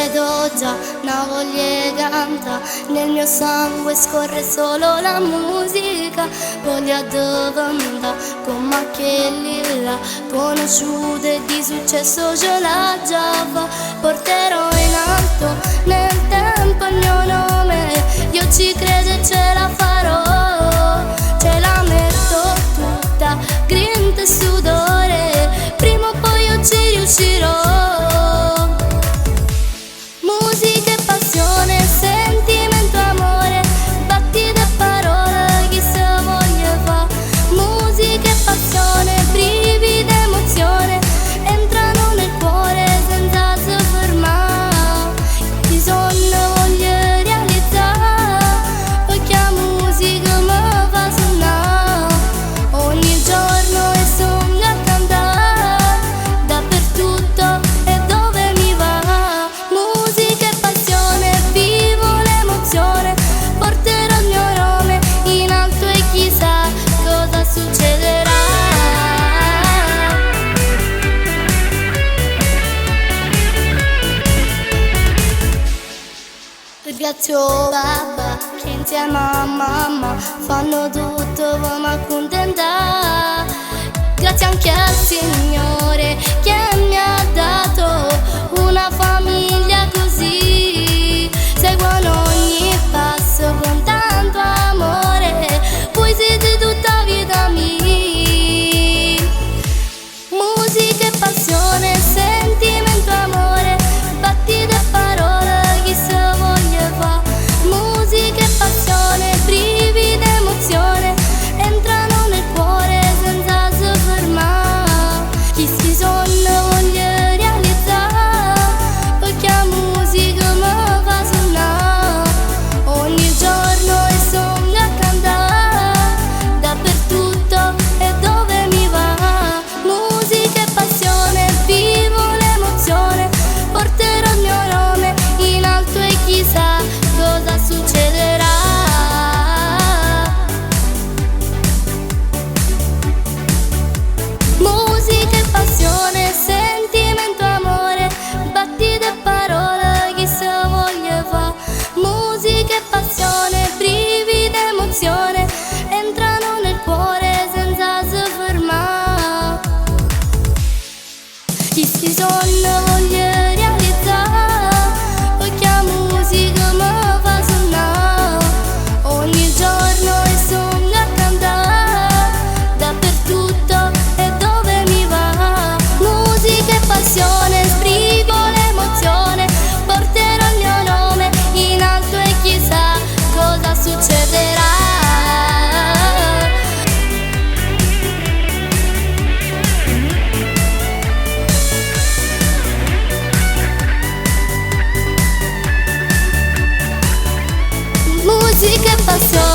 vedo già una voglia canta, nel mio sangue scorre solo la musica. Voglia dove andà, con macchie lilla, conosciute di successo ce la già fa. Porterò in alto nel tempo il mio nome, io ci credo e ce la farò. Ce la metto tutta, grinta e sudore, prima o poi io ci riuscirò. Musica e passione, sentimento, amore, battite e parole, chi se voglia fa. Musica e passione, brividi, emozione, entrano nel cuore senza si fermare. Chi sogno voglio realizzare, perché la musica mi fa suonare ogni giorno e sogno a cantare dappertutto e dove mi va. Musica e passione, vivo l'emozione, porterò il mio nome in alto e chissà cosa succederà. Ringrazio papà che insieme a mamma fanno tutto per mi accontentare. Grazie anche al Signore che mi ha dato una famiglia così. Seguono ogni passo con tanto amore, voi siete tutta vita mia. Musica e passione, sentimento, amore, battite e parole, chi se voglia fa. Musica e passione, brividi, emozione, entrano nel cuore senza si fermare. Chi si sogno voglio realizzare, perché la musica mi fa suonare ogni giorno e sogno a cantare dappertutto e dove mi va. Musica e passione, vivo l'emozione, porterò il mio nome in alto e chissà cosa succederà. Musica e passione, sentimento, amore, battite e parole, chi se voglia fa. Musica e passione, brividi, emozione, entrano nel cuore senza si fermare. Chi si sogno voglio realizzare, perché la musica mi fa suonare ogni giorno e sogno a cantare dappertutto e dove mi va. Musica e passione, sbrigo l'emozione, porterò il mio nome in alto e chissà cosa succederà. Musica e passione.